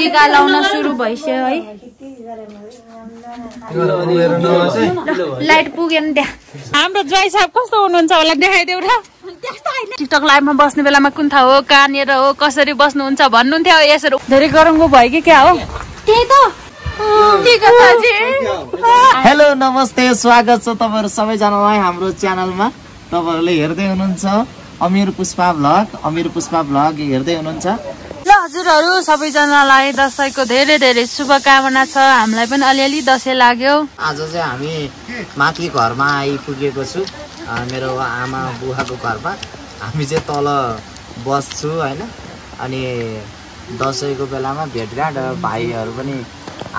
टीका लाउन सुरु भइसक्यो है लाइट पुगेन त्यहाँ हाम्रो ज्वाइँ साहब कस्तो हुनुहुन्छ होला देखाइदेऊ र टिकटक लाइभमा बस्ने बेलामा कुन ठाउँ हो कहाँनिर हो कसरी बस्नुहुन्छ भन्नुहुन्थ्यो यसरी धेरै गरमको भयो कि क्या हो त्यही त हेलो नमस्ते स्वागत छ तपाईहरु सबैजनालाई हाम्रो च्यानलमा तपाईहरुले हेर्दै हुनुहुन्छ अमीर पुष्पा भ्लग हेर्दै हुनुहुन्छ ल हजुरहरु सबैजनालाई दशैंको धेरै धेरै शुभकामना छ हामीलाई पनि अलिअलि दशैं लाग्यो आज चाहिँ हामी माथि घरमा आइपुगेको छु मेरो आमा बुवाको घरमा हामी चाहिँ तल बस्छु हैन अनि दशैंको बेलामा भेटघाट भाइहरु पनि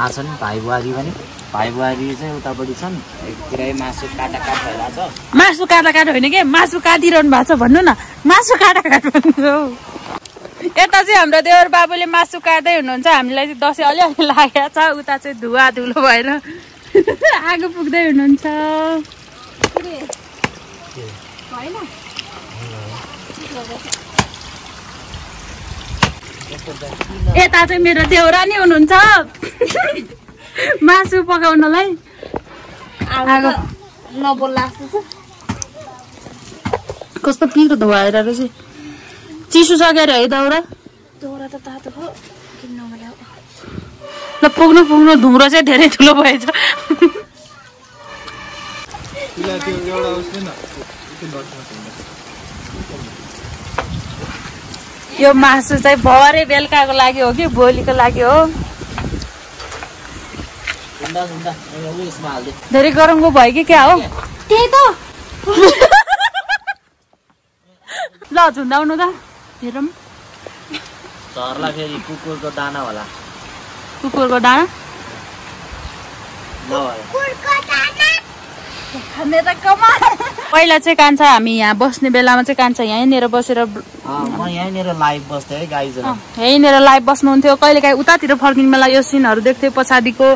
आछन् भाइ बुहारी चाहिँ उतापटि छन् एकतिरै मासु काटाकाट भइराछ मासु काटाकाट होइन के मासु काटिरहनु भएको छ भन्नु न मासु काटाकाट भन्नु यता चाहिँ हाम्रो देवर बाबुले मासु काट्दै हुनुहुन्छ हामीलाई चाहिँ दशैं अलिअलि लागेको छ उता चाहिँ धुवा धुलो भएर आगो पुग्दै हुनुहुन्छ यता चाहिँ मेरो देउरानी हुनुहुन्छ मासु पकाउनलाई आगो नबोल्ला जस्तो छ कस्तो पिरो धुवाएर रहेछ चिसो सकेर है दाउरा त तातो हो किन नगला ल पुग्नु धुम्रो चाहिँ धेरै ठुलो भएछ यो मासु चाहिँ भरे बेलुकाको लागि हो कि भोलिको लागि हो धेरै गरमको भयो कि क्या हो त्यही त ल झुन्डाउनु त हेरौँ झर्ला फेरि कुकुरको दाना होला कुकुरको दाना पहिला चाहिँ कान्छा हामी यहाँ बस्ने बेलामा चाहिँ कान्छा यहीँनिर बसेर म यहीँनिर लाइभ बस्थे है गाइजहरु यहीँनिर लाइभ बस्नुहुन्थ्यो कहिलेकाहीँ उतातिर फर्किने बेला यो सिनहरू देख्थ्यो पछाडिको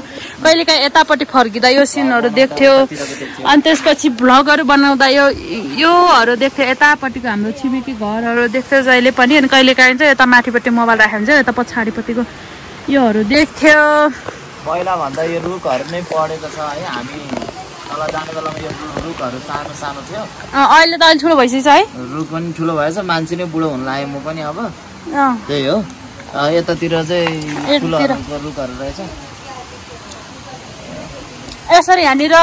कहिलेकाहीँ यतापट्टि फर्किँदा यो सिनहरू देख्थ्यो अनि त्यसपछि भ्लगहरू बनाउँदा योहरू देख्थ्यो यतापट्टिको हाम्रो छिमेकी घरहरू देख्थ्यो जहिले पनि अनि कहिलेकाहीँ चाहिँ यता माथिपट्टि मोबाइल राख्यो भने चाहिँ यता पछाडिपट्टिको योहरू देख्थ्यो पहिला भन्दा यो रुखहरू नै बढेको छ है हामी तल जाने बेलामा यो रुखहरू सानो थियो अहिले त अलि ठुलो भइसक्यो है रुख पनि ठुलो भएछ मान्छे नै बुढो हुन लाग्यो म पनि अब त्यही हो यतातिर चाहिँ ठुलोहरूको रुखहरू रहेछ यसरी यहाँनिर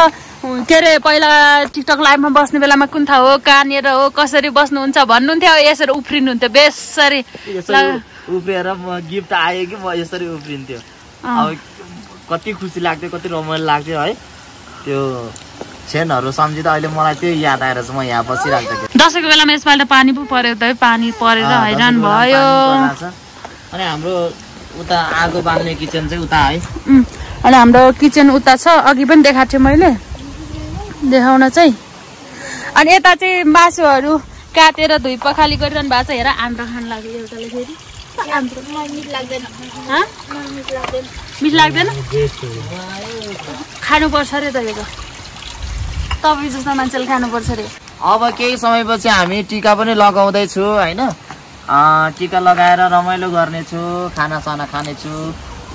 के अरे पहिला टिकटक लाइभमा बस्ने बेलामा कुन ठाउँ हो कहाँनिर हो कसरी बस्नुहुन्छ भन्नुहुन्थ्यो यसरी उफ्रिनुहुन्थ्यो बेसरी उफ्रिएर म गिफ्ट आयो कि म यसरी उफ्रिन्थ्यो अब कति खुसी लाग्थ्यो कति रमाइलो लाग्थ्यो है त्यो क्षणहरू सम्झिँदा अहिले मलाई त्यो याद आएर चाहिँ म यहाँ बसिरहेको थिएँ दशैंको बेलामा यसपालि त पानी पो पर्यो त पानी परेर हैरान भयो अनि हाम्रो उता आगो बाल्ने किचन चाहिँ उता है अनि हाम्रो किचन उता छ अघि पनि देखाएको थिएँ मैले देखाउन चाहिँ अनि यता चाहिँ मासुहरू काटेर धुई पखाली गरिरहनु भएको छ हेर आन्द्रा खान लाग्यो एउटाले फेरि मिठ लाग्दैन खानुपर्छ अरे त यो त तपाईँ जस्तो मान्छेले खानुपर्छ अरे अब केही समयपछि हामी टीका पनि लगाउँदैछु होइन टीका लगाएर रमाइलो गर्नेछु खानासाना खानेछु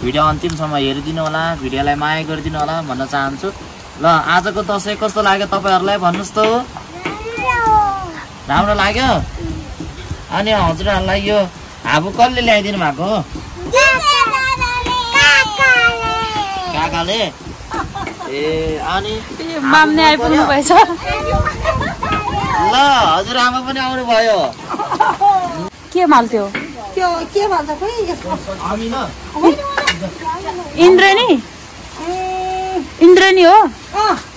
भिडियो अन्तिमसम्म हेरिदिनु होला भिडियोलाई माया गरिदिनु होला भन्न चाहन्छु ल आजको दशैं कस्तो लाग्यो तपाईहरुलाई भन्नुस् त राम्रो लाग्यो अनि हजुरहरुलाई यो हाबु कसले ल्याइदिनु भएको हो काकाले ए अनि माम्ने आइपुग्नु भएछ ल हजुरआमा पनि आउनु भयो के माल्थ्यो त्यो के भन्छ खोइ यसको अमिना इन्द्रेणी हो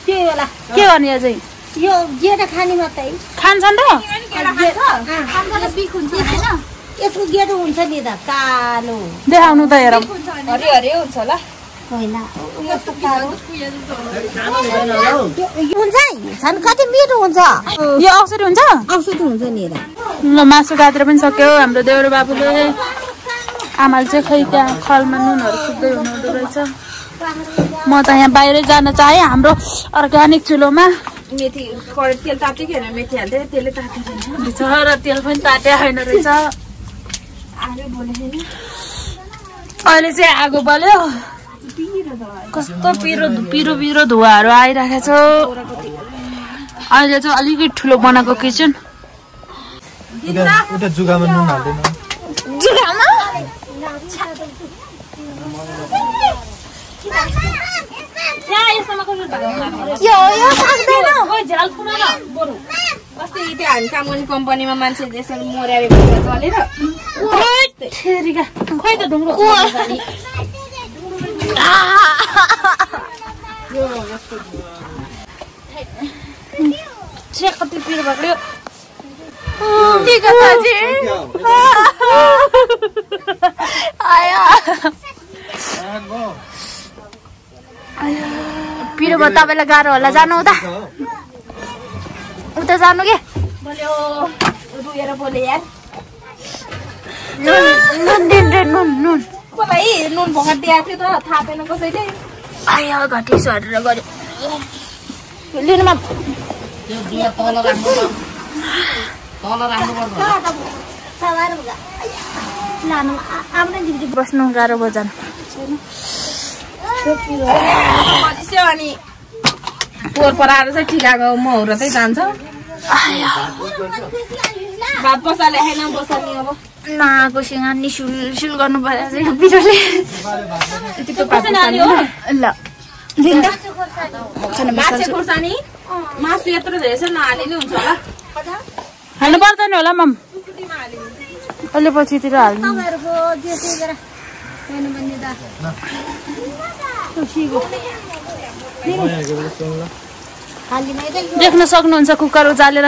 त्यो होला के गर्ने यो चाहिँ यो गेडा खाने मात्रै खान्छन् र खान्छले पिक हुन्छ हैन यसको गेडो हुन्छ नि त कालो देखाउनु त हेरौँ हरे हरे हुन्छ होला होइन यस्तो कालो हुन्छ छन् कति मिठो हुन्छ यो औषधि हुन्छ औषधि हुन्छ नि र ल मासु काटेर पनि सक्यो हाम्रो देउरे बाबुले आमाले चाहिँ खै त्यहाँ खलमा नुनहरू फुट्दै हुनुहुँदो रहेछ म त यहाँ बाहिरै जान चाहे हाम्रो अर्ग्यानिक चुलोमा मेथी तेल ताते कि हैन मेथी हाल्दै त्यसले ताते दिन्छ र तेल पनि ताते हैन रहेछ आले बोले हैन अहिले चाहिँ आगो बल्यो कस्तो पिरो पिरो पिरो धुवाहरू आइरहेको छ अहिले चाहिँ अलिकति ठुलो बनाएको किचन जुगामा नुन हाल्दैन जुगामा अस्ति त्यो हामी काम गर्ने कम्पनीमा मान्छे त्यसरी मर्याले चलेर खोइ त ढुङ्ग्रो कति पिरो भएको पिरो भयो तपाईँलाई गाह्रो होला जानु उता जानु के रुएर बोले यार नुन मलाई नुन भगत दिएको थियो त थापेन कसैले आयो घटी सरेर गऱ्यो लिनुमा बस्नु गाह्रो भयो जानु अनि पोहोर पराएर चाहिँ ठिकाको मौरो चाहिँ जान्छ भात बसाले खाएन बसाल्ने अब नाकोसँग निशुल गर्नु पर्यो चाहिँ पिरोले ल माछे खोर्सानी मासु यत्रो धेरै छ नहालिने हुन्छ होला हाल्नु पर्दैन होला मम अहिले पछितिर हाल्नु देख्न सक्नुहुन्छ कुकर उचालेर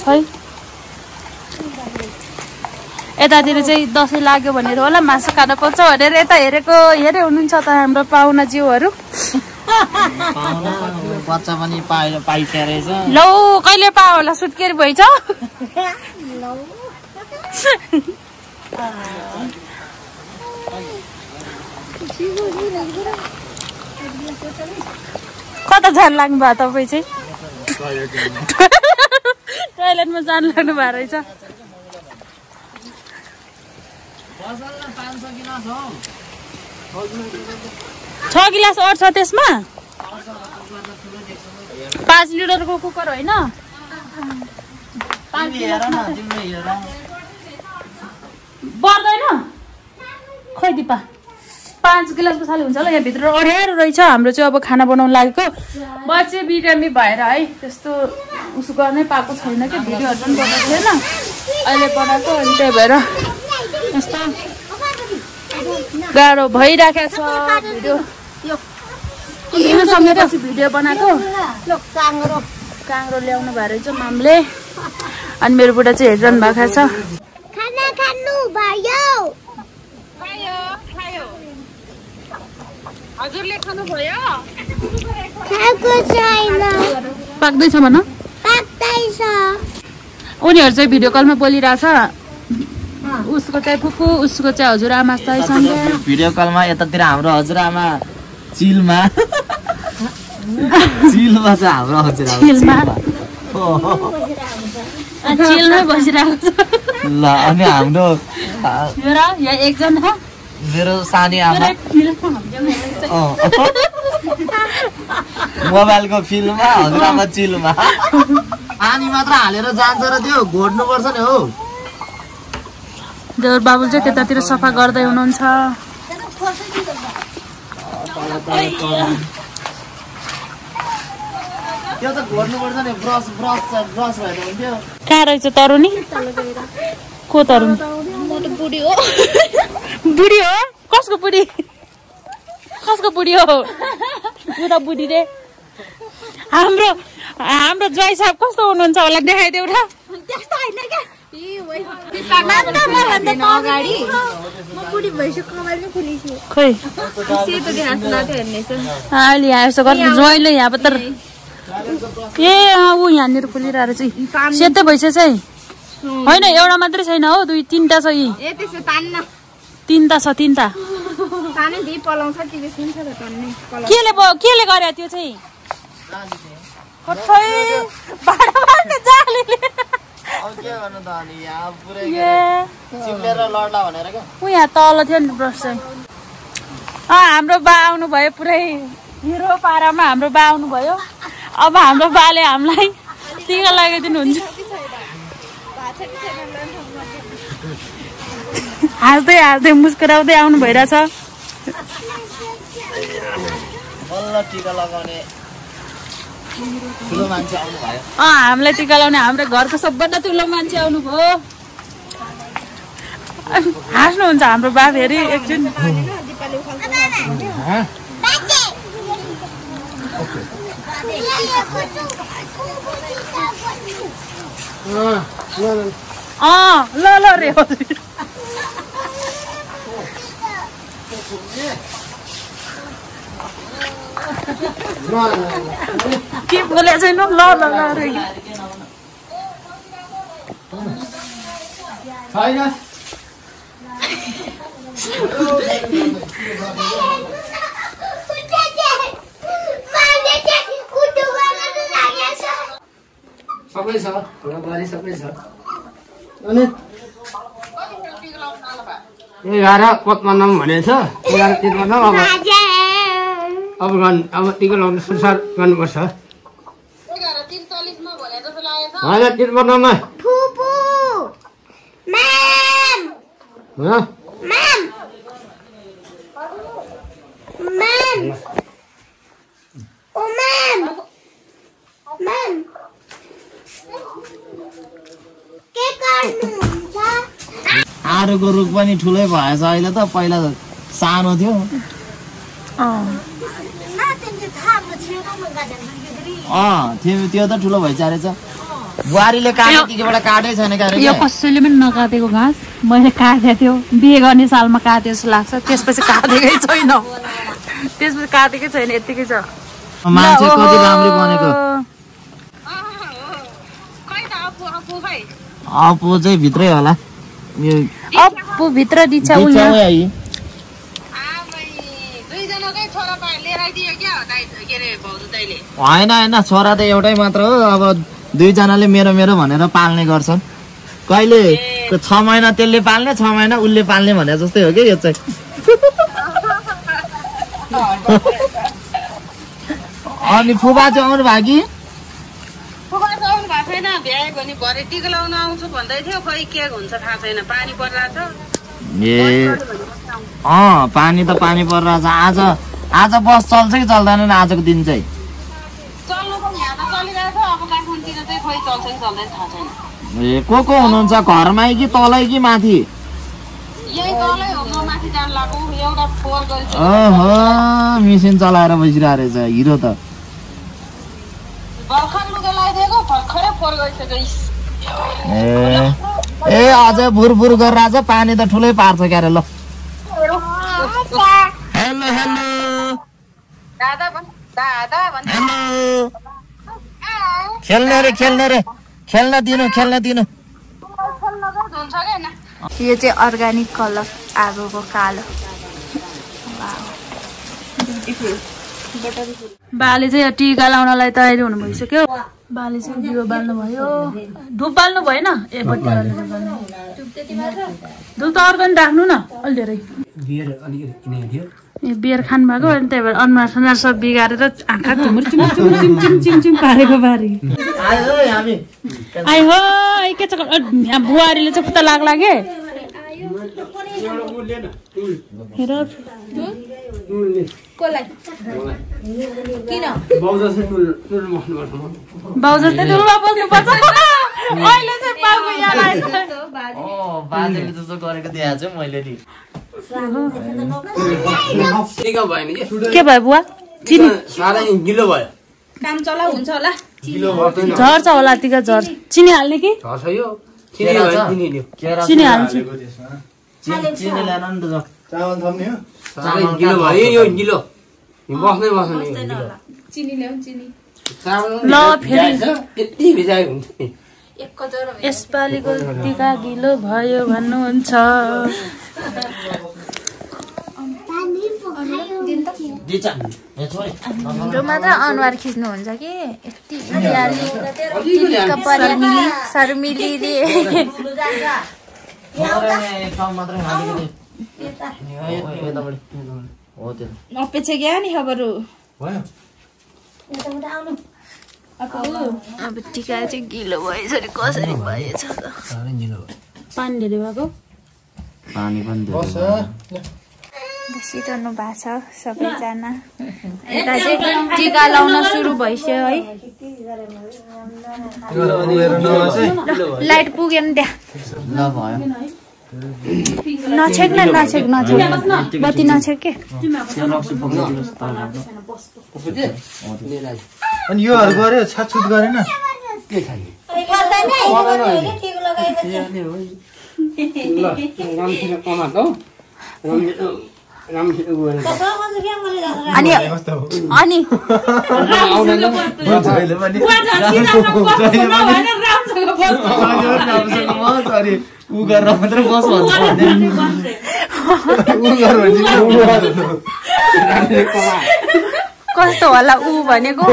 है यतातिर चाहिँ दसैँ लाग्यो भनेर होला मासु खान पाउँछ भनेर यता हेरे हुनुहुन्छ त हाम्रो पाहुना जिउहरू बच्चा पनि पाइसकेको रहेछ लौ कहिले पायो होला सुत्केरी भइछ कता जान लाग्नु भयो तपाईँ चाहिँ टोइलेटमा जान लाग्नु भएको रहेछ 6 गिलास अट्छ त्यसमा 5 लिटरको कुकर होइन बढ्दैन खै दिपा 5 गिलास पछाडि हुन्छ होला यहाँभित्र अड्यारो रहेछ हाम्रो चाहिँ अब खाना बनाउनु लागेको म चाहिँ बिरामी भएर है त्यस्तो उसो गर्नै पाएको छैन कि भिडियोहरू पनि बनाएको थिएन अहिले बनाएको अनि त्यही भएर यस्तो गाह्रो भइराखेको छ भिडियो बनाएको काङ्ग्रो ल्याउनु भएको रहेछ मामले अनि मेरो बुढा चाहिँ हेरिरहनु भएको छ हजुरले खानु भयो पाक्दैछ भन उनीहरू चाहिँ भिडियो कलमा बोलिरहेछ उसको चाहिँ फुपू उसको चाहिँ हजुरआमा चाहिँ सँगै भिडियो कलमा यतातिर हाम्रो हजुरआमा चिलमा छ हाम्रो हजुरआमा चिलमै बसिरहेको छ ल अनि हाम्रो यहाँ एकजना मेरो सानी आमा मोबाइलको फिल्ममा हजुरआमा चिलमा पानी मात्र हालेर जान्छ र त्यो घोड्नु पर्छ नि हौ देवर बाबुल चाहिँ त्यतातिर सफा गर्दै हुनुहुन्छ त्यो त घोड्नु पर्छ नि ब्रस भएर हुन्थ्यो कहाँ रहेछ तरुनी को तरुनी बुढी हो कसको बुढी हो उता बुढी रे हाम्रो ज्वाइँ साहब कस्तो हुनुहुन्छ होला देखाइदेऊ र त्यस्तो होइन क्या खोइ अहिले यहाँ यसो गर्नु ज्वाइँले यहाँ त ए ऊ यहाँनिर फुलिरहेर चाहिँ सेतै भइसकेछ है होइन एउटा मात्रै छैन हो 2-3टा छ यी तीनटा छ केले गरे त्यो चाहिँ के गर्नु त अनि यहाँ पुरै ए चिप्लेर लड्ला भनेर क्या ऊ यहाँ तल थियो नि ब्रस चाहिँ हाम्रो बा आउनु भयो पुरै हिरो पारामा हाम्रो बा आउनु भयो अब हाम्रो बाले हामीलाई टिका लगाइदिनुहुन्छ हाँस्दै हाँस्दै मुस्कुराउँदै आउनु भइरहेछ बल्ल टिका लगाउने ठुलो मान्छे आउनु भयो हामीलाई टिका लगाउने हाम्रो घरको सबभन्दा ठुलो मान्छे आउनु भयो हाँस्नुहुन्छ हाम्रो बा फेरि एकछिन ल ल रे के बोले छैन ल ल ल रे सबै छ घरबारी सबै छ अनि 11 पत्मनाम भनेछ 11 तिर्पन्नम अब टिका लाउनु सुसार गर्नुपर्छ 11:43 मा भने जस्तो लागेछ हजुर तिर्पन्नमा फुपू म्याम म्याम म्याम ओ म्याम म्याम के गर्नुहुन्छ आरुको रुख पनि ठुलै भएछ अहिले त पहिला सानो थियो त्यो त ठुलो भइचारेछ बुहारीले काटेबाट काटै छैन यो कसैले पनि नकाटेको घाँस मैले काटेको थियो बिहे गर्ने सालमा काटे जस्तो लाग्छ त्यसपछि काटेकै छैन यतिकै छ मान्छे कति राम्रो बनेको अपु चाहिँ भित्रै होला अपु भित्र दिन्छ होइन छोरा त एउटै मात्र हो अब 2 जनाले मेरो मेरो भनेर पाल्ने गर्छन् कहिले 6 महिना त्यसले पाल्ने 6 महिना उसले पाल्ने भने जस्तै हो कि यो चाहिँ अनि फुबा चाहिँ आउनु भयो कि छैन भ्याएको नि भरे टिका लाउन आउँछु भन्दै थियो खै के हुन्छ थाहा छैन पानी परिरहेछ पानी त पानी परिरहेछ आज बस चल्छ कि चल्दैन आजको दिन चाहिँ चल्नु त यहाँ त चलिरहेछ अब काठमाडौँतिर चाहिँ खै चल्छ कि चल्दैन थाहा छैन को हुनुहुन्छ घरमै कि तलै कि माथि यही तलै हो म माथि जान लाग्यो एउटा फोर गरिसक्यो ओहो मिसिन चलाएर बसिरहेको रहेछ हिरो त भर्खर लुगा लगाइदिएको भर्खरै फोर गरिसक्यो ए अझै भुरभुर गरेर आज पानी त ठुलै पार्छ क्यारे ल हेलो हेलो दादा हेलो खेल्ने रे खेल्न दिनु यो चाहिँ अर्ग्यानिक कलर आगोको कालो बाले चाहिँ टिका लाउनलाई तयारी हुनु भइसक्यो बाले चाहिँ दियो बाल्नु भयो धुप बाल्नु भएन धुप त अर्ग्यानिक राख्नु न अलि धेरै बियर खानु भएको अनि त्यही भएर अनुहार सनुहार सब बिगारेर आँखा चिम पारेको बारी आइ हो के छ बुहारीले चाहिँ खुट्टा लाग्ला के बाउजर चाहिँ ठुलो बस्नुपर्छ अहिले चाहिँ बाउको याद आएछ बाजेले जस्तो गरेको देखाएको छु मैले नि के भयो बुवा चिनी गिलो भयो काम चला हुन्छ होला झर्छ होला टिका झर्छ चिनी हाल्ने कि चिनी हाल्छु चिनी ल्याएन नि त चामल थप्ने हो गिलो भयो यो गिलो बस्नै चिनी ल्याउ चिनी ल फेरि यति भिजाइ हुन्छ नि यसपालिको टिका गिलो भयो भन्नुहुन्छ भिडियो मात्र अनुहार खिच्नुहुन्छ कि यति इन्डियाली शर्मिली रे अपेक्षा क्या नि खबर अब टिका चाहिँ गिलो भएछ अरे कसरी भएछ त पानी धेरै भएको पानी पनि बसिरहनु भएको छ सबैजना यता चाहिँ टिका लाउन सुरु भइसक्यो है लाइट पुगेन त्यहाँ नछेक बत्ती नछेक के अनि योहरू गर्यो छाटछुट गरेन के खाने उ गरेर मात्रै बस भन्छ कस्तो होला ऊ भनेको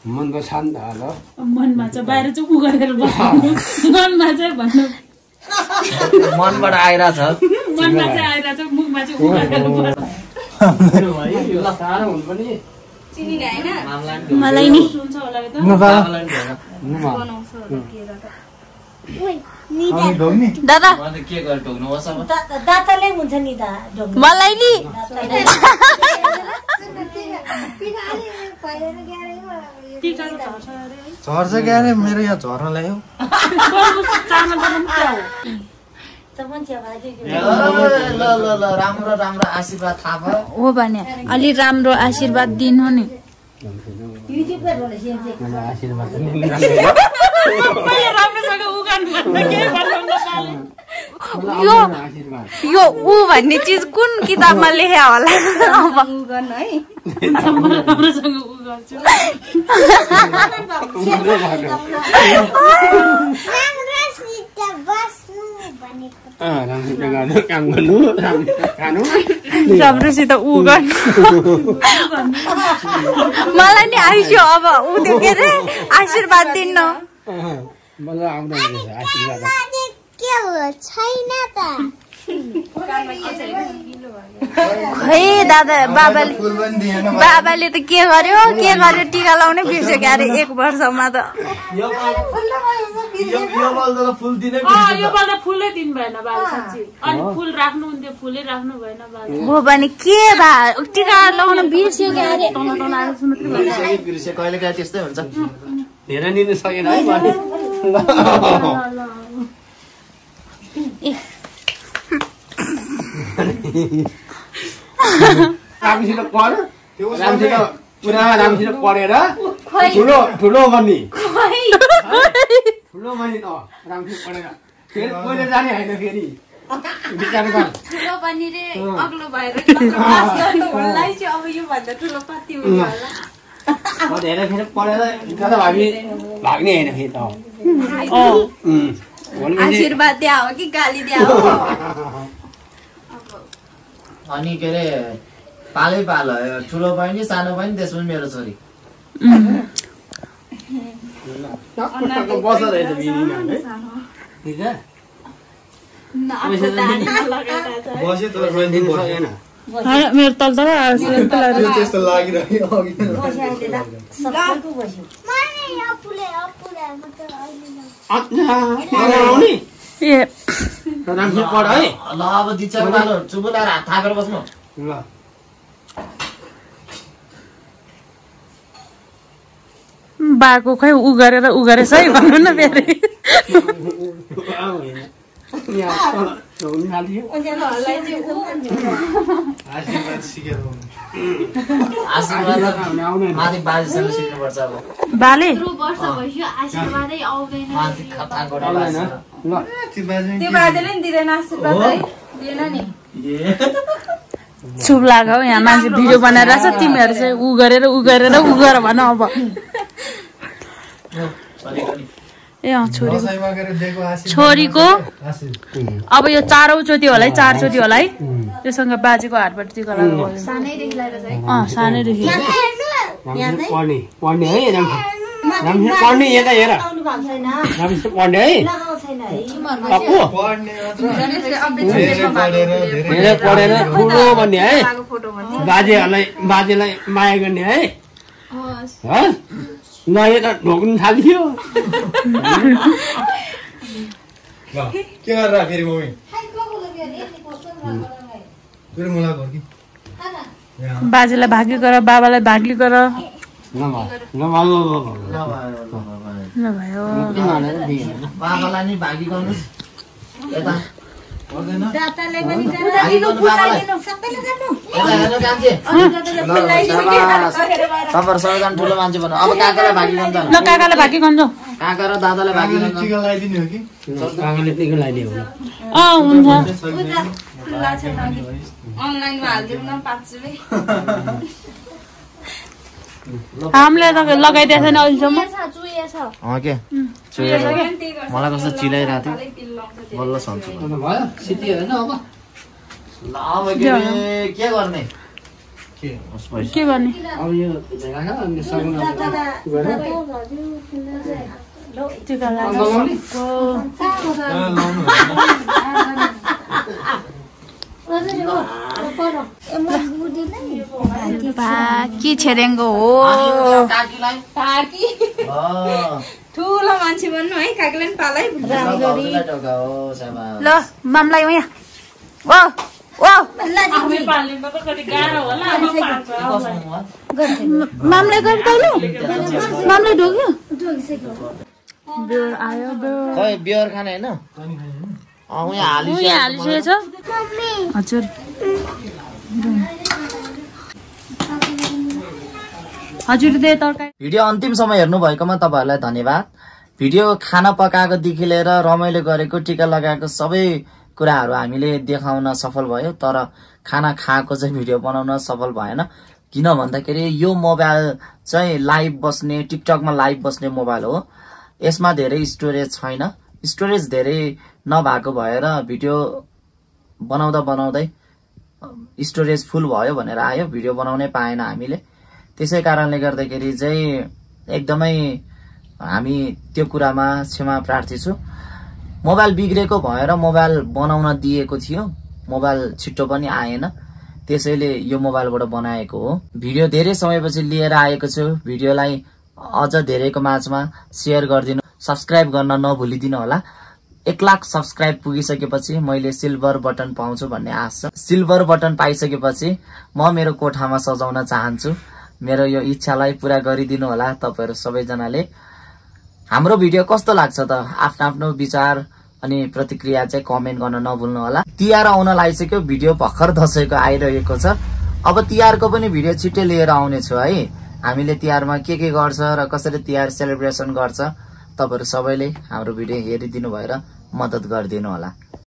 मन त शान्त होला मनमा चाहिँ बाहिर चाहिँ उ गरेर बस्नु मनमा चाहिँ भन्नु मनबाट आइरहेछ मनमा चाहिँ आइरहेछ मुखमा चाहिँ उ गरेर बस्नु मलाई नि सुन्छ होला त दादा के गरेर ढोग्नु होस् अब दाताले हुन्छ नि त मलाई नि झर्छ क्यारे मेरो यहाँ झर्न ल्यायो ल राम्रो राम्रो आशीर्वाद थाहा भयो हो भने अलि राम्रो आशीर्वाद दिनु नि यो ऊ भन्ने चिज कुन किताबमा लेख्या होला राम्रोसित ऊ गर्नु मलाई नि आइसक्यो अब ऊ त्यो के अरे आशीर्वाद दिनु खै दादा बाबाले त के गर्यो टिका लाउनै बिर्स्यो क्या अरे 1 वर्षमा त योपालि फुलै दिनु भएन बाबा साँच्ची अनि फुल राख्नु हुन्थ्यो फुलै राख्नु भएन बाबा हो भने के भा टिका लाउन बिर्स्यो क्या अरे कहिले काहीँ त्यस्तै हुन्छ धेरै लिनु सकेन है राम्रोसित पढ्यो राम्रोसित पढेर ठुलो गर्ने ठुलो मैले राम्रोसित पढेर फेरि कोहीले जाने होइन फेरि ठुलो पनि रे अग्लो भएर अब यो भन्दा ठुलो पाती हुने होला धेरै फेरि पढेर कता भाग्ने होइन फेरि त आशीर्वाद दिया हो कि गाली दिया हो अनि के अरे पालै पाल ठुलो पनि सानो पनि त्यसमा मेरो छोरी मेरो तल त त्यस्तो लागिरह्यो ल अब दिच्छा उकालो चुबुलाएर हात थापेर बस्नु बाको खै उ गरेछ है भन्नु न फेरि माथि बाजेसँग सिक्नुपर्छ अब बाले त्यो बाजेले नि दिँदैन आशीर्वाद है दिएन नि चुप लाग्यो यहाँ मान्छे भिडियो बनाएर छ तिमीहरू चाहिँ उ गरेर गर भन अब ए छोरीको दसैँमा गएर दिएको आशीर्वाद छोरीको आशीर्वाद। अब यो 4औं चोटि होला है 4 चोटि होला है त्योसँग बाजेको हातबाट टिका लगाएको सानैदेखि लगाएर चाहिँ सानैदेखि पढ्ने पढ्ने है राम्रोसँग पढ्ने यता हेर राम्रोसँग पढ्ने है अपु पढ्ने मात्र धेरै पढेर ठुलो भन्ने है बाजेलाई माया गर्ने है नयाँ त ढोक्नु थाल्यो के गरेर फेरि मम्मी फेरि मलाई घर कि बाजेलाई भागी गर बाबालाई भागी गर नभयो बाबालाई नि भागी गर्नुहोस् यता पर्दैन दातालाई पनि गाह्रो सबैले गर्नु यता हेर्नु कान्छे तपाईँहरू सबैजना ठुलो मान्छे भन्नु अब काकालाई भागी गर्नु ल काकालाई भागी गन्छ काका र दादालाई भागी गर्नु टिका लगाइदिने हो कि काकाले टिका लगाइदियो हुन्छ अनलाइनमा हालिदिउँ न 5 रुपियाँ हामीले लगाइदिएको छैन अहिलेसम्म के मलाई कस्तो चिलाइरहेको थियो बल्ल सन्चो भयो सिटी होइन अब ल अब के गर्ने के गर्ने अब यो राख अनि सगुन टिका लगाउने बाकी छेरेङ्गो हो काकीलाई काकी ठुलो मान्छे बन्नु है काकीलाई पनि पालै ल मामलाई यहाँ ओ मामलाई गरी तैँले मामलाई ढोक्यो बेहोर आयो खै बियर खाने होइन यहाँ हालिसकेको छ हजुर हजुरले तरकारी भिडियो अन्तिमसम्म हेर्नुभएकोमा तपाईँहरूलाई धन्यवाद। भिडियो खाना पकाएकोदेखि लिएर रमाइलो गरेको टिका लगाएको सबै कुराहरू हामीले देखाउन सफल भयो, तर खाना खाएको चाहिँ भिडियो बनाउन सफल भएन। किन भन्दाखेरि यो मोबाइल चाहिँ लाइभ बस्ने टिकटकमा लाइभ बस्ने मोबाइल हो। यसमा धेरै स्टोरेज छैन, स्टोरेज धेरै नभएको भएर भिडियो बनाउँदा बनाउँदै स्टोरेज फुल भयो भनेर आयो, भिडियो बनाउनै पाएन हामीले। त्यसै कारणले गर्दाखेरि चाहिँ एकदमै हामी त्यो कुरामा क्षमा प्रार्थी छु। मोबाइल बिग्रेको भएर मोबाइल बनाउन दिएको थियो, मोबाइल छिट्टो पनि आएन, त्यसैले यो मोबाइलबाट बनाएको हो। भिडियो धेरै समयपछि लिएर आएको छु। भिडियोलाई अझ धेरैको माझमा शेयर गरिदिनु, सब्स्क्राइब गर्न नभुलिदिनु होला। 1 लाख सब्स्क्राइब पुगिसकेपछि मैले सिल्भर बटन पाउँछु भन्ने आश छ। सिल्भर बटन पाइसकेपछि म मेरो कोठामा सजाउन चाहन्छु। मेरो यो इच्छालाई पूरा गरिदिनु होला तपाईहरु सबैजनाले। हाम्रो भिडियो कस्तो लाग्छ त आफ्नो आफ्नो विचार अनि प्रतिक्रिया चाहिँ कमेन्ट गर्न नभुल्नु होला। तिहार आउन लागिसक्यो, भिडियो भर्खर दशैंको आइरहेको छ। अब तिहारको पनि भिडियो छिट्टै लिएर आउने छु है। हामीले तिहारमा के गर्छ र कसरी तिहार सेलिब्रेसन गर्छ तपाईहरु सबैले हाम्रो भिडियो हेरिदिनु भएर मद्दत गरिदिनु होला।